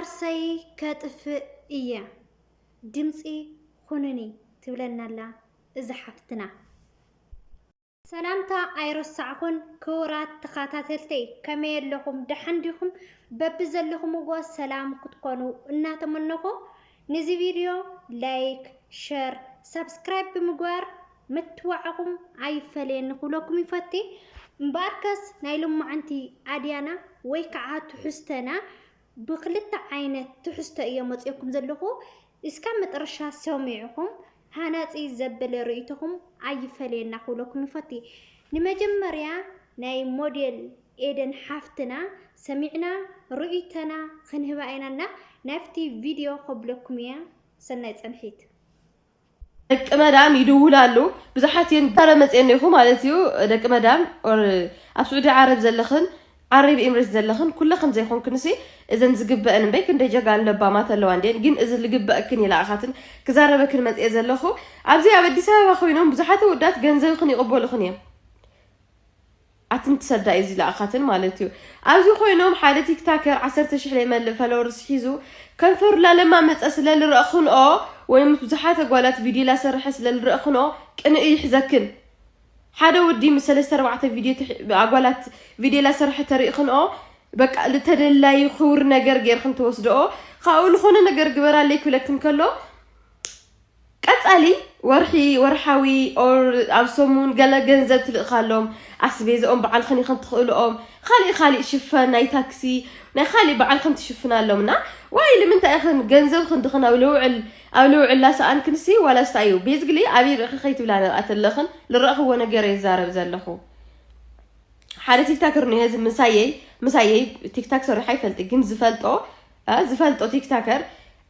ቃርሰይ كتف إياه دمسي خنني تبلنا لا إذا حفتنا سلامتا أيرسعكن كورات تخاتاتلتي كمير لكم دحنديكم ببزل لكم وقوى السلام كتكونوا إنا تمنكم نزي فيديو لايك شير سبسكرايب بمقوار متوعكم عاي فلين نقولكم يفتي مباركس نايلوم معنتي عاديانا ويكعات حستنا بخلت عينة تحستا إيا مطيئكم زلخو إسكام مترشا سوميعكم هانات إزبل رئيتكم عاي فلين نقولكم يفتي نمجمريا ناي موديل إيدن حافتنا سمعنا رؤيتنا خنهبا أيننا نفتي فيديو قبلكم يا سنة سنحيت دك مدام يدولالو بزحاتين ترى متأنيكم مالتيو دك مدام أو سعودي عرب زلخن عرب إمريس زلخن كلخن زيخون كنسي إذا نزجب أنا بيك إن رجع قال لبامات اللواندين جين إذا اللي جب أكني لا أخاتن كزارة بكلمة إذا لخو عبزي عبدي سبب أخوينهم بزحاته ودات جنزة خني قبول خنيم عتم تصدق إذا لا أخاتن مالتيو عبزي خوينهم حالة تيك تاكر عسرت شحلة مال فلورس حيزو كان فور لا لما متأسل للرأخن ويم بزحاته قالت فيديو لا سرحس للرأخن كأنه يحزكن حدا ودي مثل سرعة فيديو قالت فيديو لا سرحة تاريخن بك لتدلي خور نجر غير خن توصدو خاول خونه نجر جبر لك ولكن كله قصالي ورحاوي او ابسمون قال جنزب تلقالهم اسبيزهم بعل خني خن تخلهم خالي شفنا ناي تاكسي نا خالي بعل خن تشفنا لهمنا واي لمن تاخن جنزب خن دخنا اولوع لا سان كنسي ولا استايو بيزغلي ابي رخي خيت بلانا اتلخن للرخ هو نجر يزارب زلخو حالة تيك تاكر نهاز مسايي تيك تاك صار حيفلت جن زفلتو تيك تاكر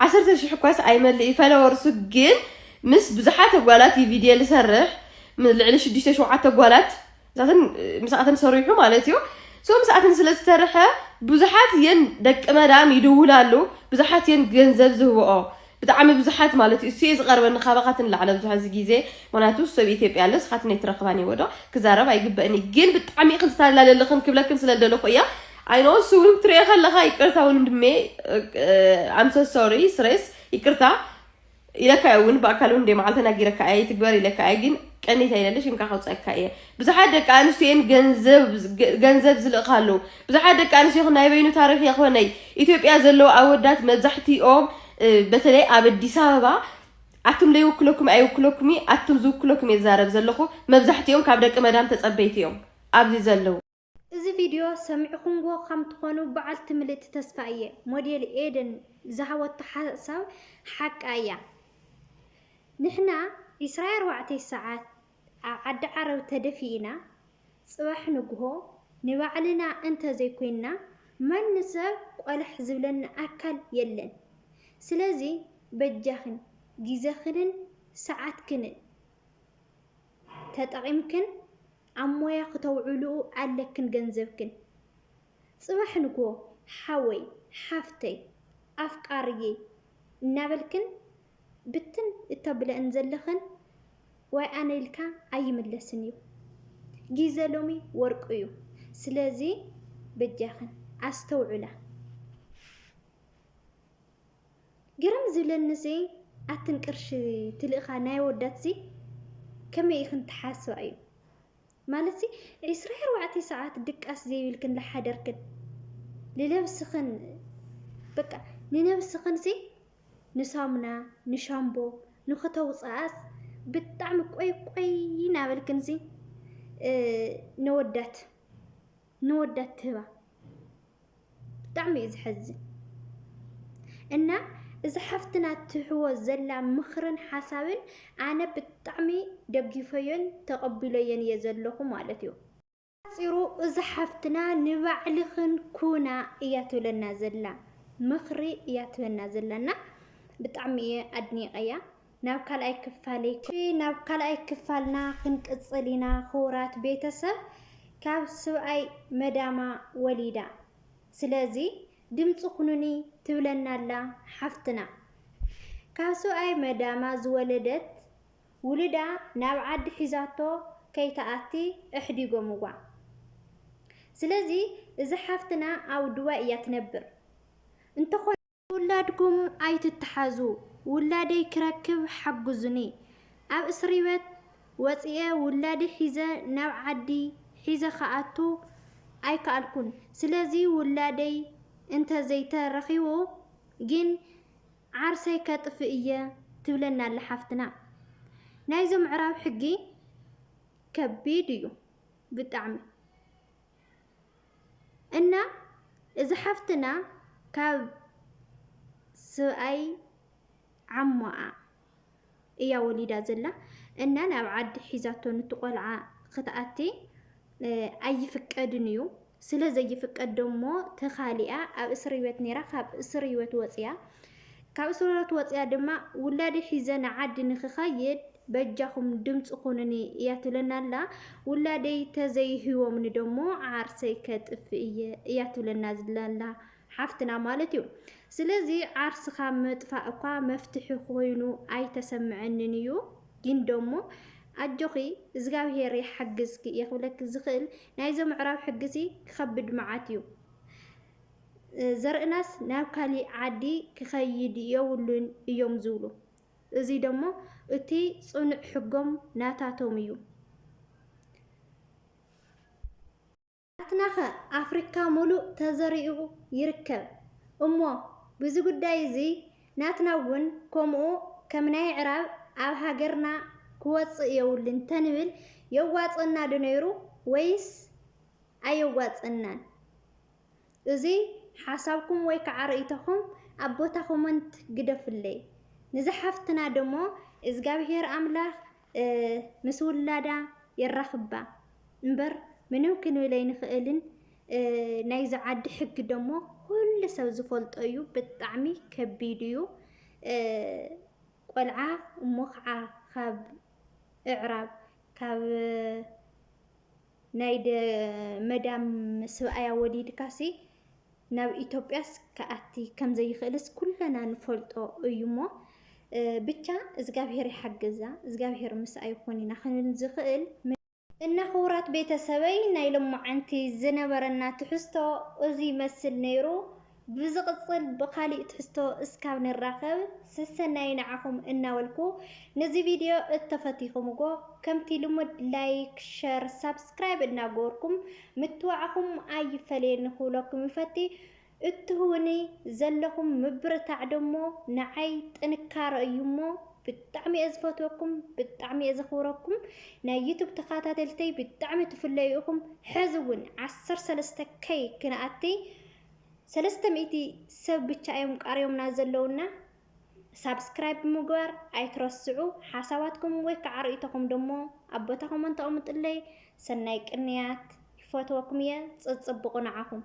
10 شي حكواس ايمل لي فالورس جن مس بزحات غوالات فيديو اللي سرح من العلى شديته شوعات غوالات زاتن مساعتن صريحو مالتيو سو مساعتن سلسرحه بزحات ين دق مدام يدولالو بزحات ين ገንዘብ ዝህቦ بتعمل بزحات مالتي سيز قربن خابقاتن لعلى بزحات زغيزه مناتو سب ኢትዮጵያ ለስ خاتن يترخباني ወዶ كزارب አይግበኒ ግን بتعمل خنستال للخن كبلكن ስለደለخو ያ I know سولم تري خلخا ይቅርታ ወንድሜ I'm so sorry stress ይቅርታ ይለካውን በአካሉ እንደማዓል ተናገረካ አይ ትግበር ይለካይ ግን ቀኒት አይደለሽ እንካ ኸውጻካየ ብዙሓት ደቂ አንስትዮን ገንዘብ ዝልኻሉ ብዙሓት ደቂ አንስዮ ናይ በይኑ ታሪኽ ይኾነይ ኢትዮጵያ ዘለው አወዳት መዛሕቲኦም በተለይ ኣብ አዲስ አበባ አቱም ላይ ወክለኩም አይወክለኩም አቱም ዝወክለኩም ይዛረብ ዘለኹ መብዛሕቲኦም ካብ ደቂ መዳም ተጸበይቲዮም ኣብዚ ዘለው እዚ ቪዲዮ ሰሚዕኹምዎ ከም ትኾኑ በዓልቲ ምልእቲ ተስፋየ ሞዴል ኤደን ዝሃወት ሓሳብ ሓቃያ ንሕና እስራኤል 4 ሰዓት ዓዲ ዓረብ ተደፊና ጽባሕ ንግሆ ንባዕልና እንተ ዘይኮይና መንሰብ ቆልሕ ዝብለና አካል የለን ስለዚህ በጃኽን ጊዜኽንን ሰዓትክንን ተጠቂምክን አሞያ ከተውዕሉ አለክን ገንዘብክን ጽባሕ ንግሆ ሓወይ ሓፍተይ አፍቃርዬ እናበልክን ብትን እተብለ እንዘለኽን ወይ አነልካ አይመለስን እዩ ጊዜ ሎሚ ወርቅ እዩ ስለዚህ በጃኽን አስተውዕላ ግርም ዝብለንሲ አትንቅርሽ ትልኻ ናይ ወዳትሲ ከመይ ይኽን ተሓስባ እዩ ማለትሲ እስራኤል 4 ሰዓት ድቃስ ዘይብልክን ለሓደርክን ለለብስኽን በቃ ንነብስኽን ሲ ንሳሙና ንሻምቦ ንኸተውፃስ ብጣዕሚ ቆይ ናበልክን ሲ ንወዳት ትህባ ብጣዕሚ ዝሕዝን እና إذا حفتنا تحوى زلا مخرن حسابن أنا بتعمي دقيفين تقبلين يزلهم مالتيو صيرو إذا حفتنا نبعلخن كونا إياتو لنا زلا مخري إياتو لنا زلنا بتعمي أدني غيا نابكال أي كفاليك نابكال أي كفالنا خنك اتصلينا خورات بيتسب كاب سوء مداما وليدا سلازي دمت خنوني تبلنا لا حفتنا كاسو اي مداما زولدت ولدا نابعد حزاتو كي تأتي احدي قوموا سلازي اذا حفتنا او دواء يتنبر انت ውላድኩም ኣይትተሓዙ ውላደይ ክረክብ ሓጉዙኒ ኣብ እስሪበት ወፅየ ውላዲ ሒዘ ናብ ዓዲ ሒዘ ከኣቱ ኣይከኣልኩን ስለዚ ውላደይ እንተ ዘይተረኺቡ ግን ዓርሰይ ከጥፍእ እየ ትብለና ኣላ ሓፍትና ናይዞም ምዕራብ ሕጊ ከቢድ እዩ ብጣዕሚ እና እዚ ሓፍትና ካብ ሰብኣይ ዓሞኣ እያ ወሊዳ ዘላ እና ናብ ዓዲ ሒዛቶ ንትቆልዓ ክትኣቲ ኣይፍቀድን እዩ ስለ ዘይፍቀድ ደሞ ተኻሊኣ ኣብ እስር ቤት ነይራ ካብ እስር ቤት ወፅያ ካብ እስር ቤት ወፅያ ድማ ውላዲ ሒዘ ንዓዲ ንክኸይድ በጃኹም ድምፂ ኩኑኒ እያ ትብለና ኣላ ውላደይ ተዘይህቦምኒ ደሞ ዓርሰይ ከጥፍእ እያ ትብለና ዘላ ሓፍትና ማለት እዩ ስለዚ ዓርስኻ ምጥፋእ እኳ መፍትሒ ኮይኑ ኣይተሰምዐንን እዩ ግን ደሞ ኣጆኺ እግዚኣብሄር ይሓግዝኪ ይኽብለክ ዝኽእል ናይዞም ምዕራብ ሕግሲ ክኸብድ መዓት እዩ ዘርእናስ ናብ ካሊእ ዓዲ ክኸይድ የብሉን እዮም ዝብሉ እዚ ደሞ እቲ ጽኑዕ ሕጎም ናታቶም እዩ ናትናኸ ኣፍሪካ ሙሉእ ተዘሪኡ ይርከብ እሞ ብዚ ጉዳይ እዚ ናትና እውን ከምኡ ከም ናይ ዕራብ ኣብ ሃገርና ክወፅእ የብሉን ተንብል የዋፀና ዶ ነይሩ ወይስ ኣየዋፀናን እዚ ሓሳብኩም ወይ ከዓ ርእይቶኹም ኣብ ቦታ ኮመንት ግደፍለይ ንዝሓፍትና ደሞ እግዚአብሔር ኣምላኽ ምስ ውላዳ የራኽባ እምበር ምንም ክንብል ኣይንኽእልን ናይ ዝዓዲ ሕጊ ደሞ ኩሉ ሰብ ዝፈልጦ እዩ ብጣዕሚ ከቢድ እዩ ቆልዓ እሞ ከዓ ካብ እዕራብ ካብ ናይ መዳም ሰብኣያ ወሊድካሲ ናብ ኢትዮጵያስ ከኣቲ ከም ዘይኽእልስ ኩለና ንፈልጦ እዩሞ ብቻ እግዚአብሔር ይሓግዛ እግዚአብሔር ምስኣ ይኹን ኢና ክንብል ዝኽእል እና ክቡራት ቤተሰበይ ናይ ሎማዓንቲ ዝነበረና ትሕዝቶ እዚ ይመስል ነይሩ ብዝቕፅል ብኻሊእ ትሕዝቶ እስካብ ንራኸብ ሰሰናይ ንዓኹም እናበልኩ ነዚ ቪድዮ እተፈቲኹምጎ ከምቲ ልሙድ ላይክ ሸር ሳብስክራይብ እናገበርኩም ምትዋዕኹም ኣይፈለየን ክብለኩም ይፈቲ እትሁኒ ዘለኹም ምብርታዕ ደሞ ንዓይ ጥንካረ እዩሞ ብጣዕሚ እየ ዝፈትወኩም ብጣዕሚ እየ ዘኽብረኩም ናይ ዩቱብ ተኸታተልተይ ብጣዕሚ ትፍለዩኹም ሕዚ እውን 13K ክነኣቲ 300 ሰብ ብቻ እዮም ቃርዮምና ዘለውና ሳብስክራይብ ምግባር ኣይትረስዑ ሓሳባትኩም ወይ ከዓ ርእይቶኹም ደሞ ኣብ ቦታ ኮመንት ተቐምጡለይ ሰናይ ቅንያት ይፈትወኩም እየ ፅብቁ ንዓኹም